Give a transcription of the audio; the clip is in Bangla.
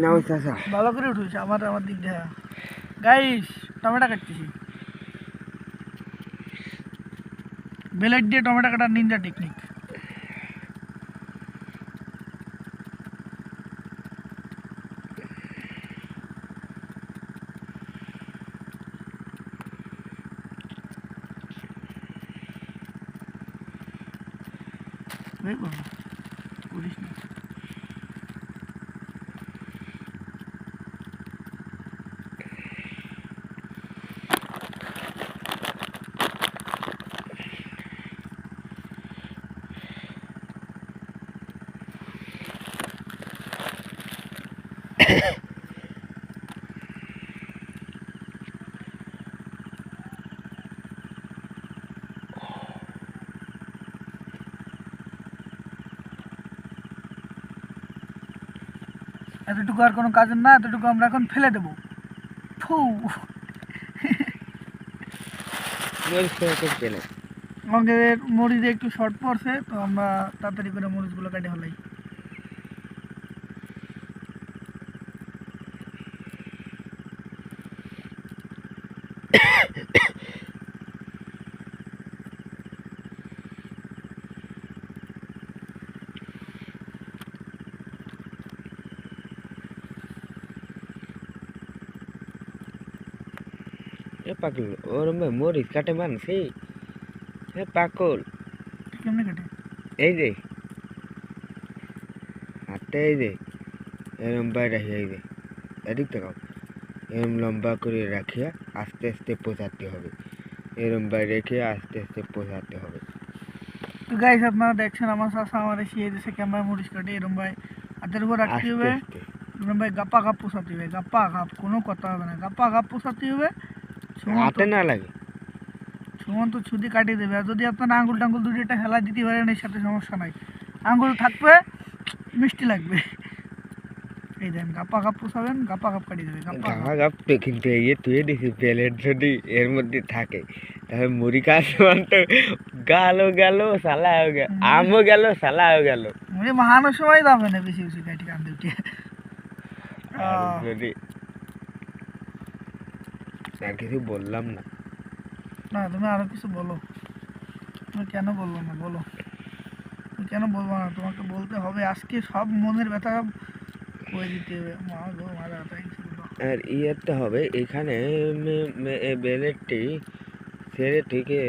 নাও চাচা ভালো করে উঠেছে আমার দিক দেখা গাইস টমেটো কাটতেছি ব্লেড দিয়ে টমেটো কাটার নিনজা টেকনিক করিস না এতটুকু আর কোনো কাজের না এতটুকু আমরা এখন ফেলে দেবো ফু আমাদের মরিচে একটু শর্ট পড়ছে তো আমরা তাড়াতাড়ি করে মরিচগুলো কাটে ফেলাই পাগল ওর মরিচ কাটে মানছি পাগল কেমনে কাটে এই যে হাতে এই যে এরম বাইরে এই যে এদিক দেখাও এরম লম্বা করে রাখিয়া আস্তে আস্তে পোষাতে হবে এরম বাইরে রেখে আস্তে আস্তে পোষাতে হবে তো গাইস আপনারা দেখছেন আমার চাষা আমার শিয়ে দিয়েছে ক্যামেরা মরিচ কাটে এরম ভাই হাতের উপর রাখতে আস্তে হবে আস্তে এরম ভাই গাপ্পা গাপ পোষাতে হবে গাপ্পা গাপ কোনো কথা হবে না গাপ্পা গাপ পোষাতে হবে হাতে না লাগে সুমন্ত ছুটি কাটিয়ে দেবে আর যদি আপনার আঙ্গুল টাঙ্গুল দুটো হেলা দিতে পারেন এর সাথে সমস্যা নাই আঙ্গুল থাকবে মিষ্টি লাগবে এই দেন গাপ্পা গাপ পোষাবেন গাপ্পা গাপ কাটিয়ে দেবে গাপ্পা গাপা গাপ তো কিন্তু এই তুই দিছি প্লেট যদি এর মধ্যে থাকে তাহলে মুড়ি খাওয়ার তো গালো গেল সালা হয়ে গেল আমও গেল সালা হয়ে গেল মুড়ি মাহানোর সময় যাবে না বেশি বেশি কাটি কান্দে উঠে যদি আর কিছু বললাম না না তুমি আরো কিছু বলো তুমি কেন বললো না বলো তুমি কেন বলবো না তোমাকে বলতে হবে আজকে সব মনের ব্যথা কয়ে দিতে হবে মা গো মারা তাই আর ইয়েতে হবে এখানে বেলেটটি ছেড়ে থেকে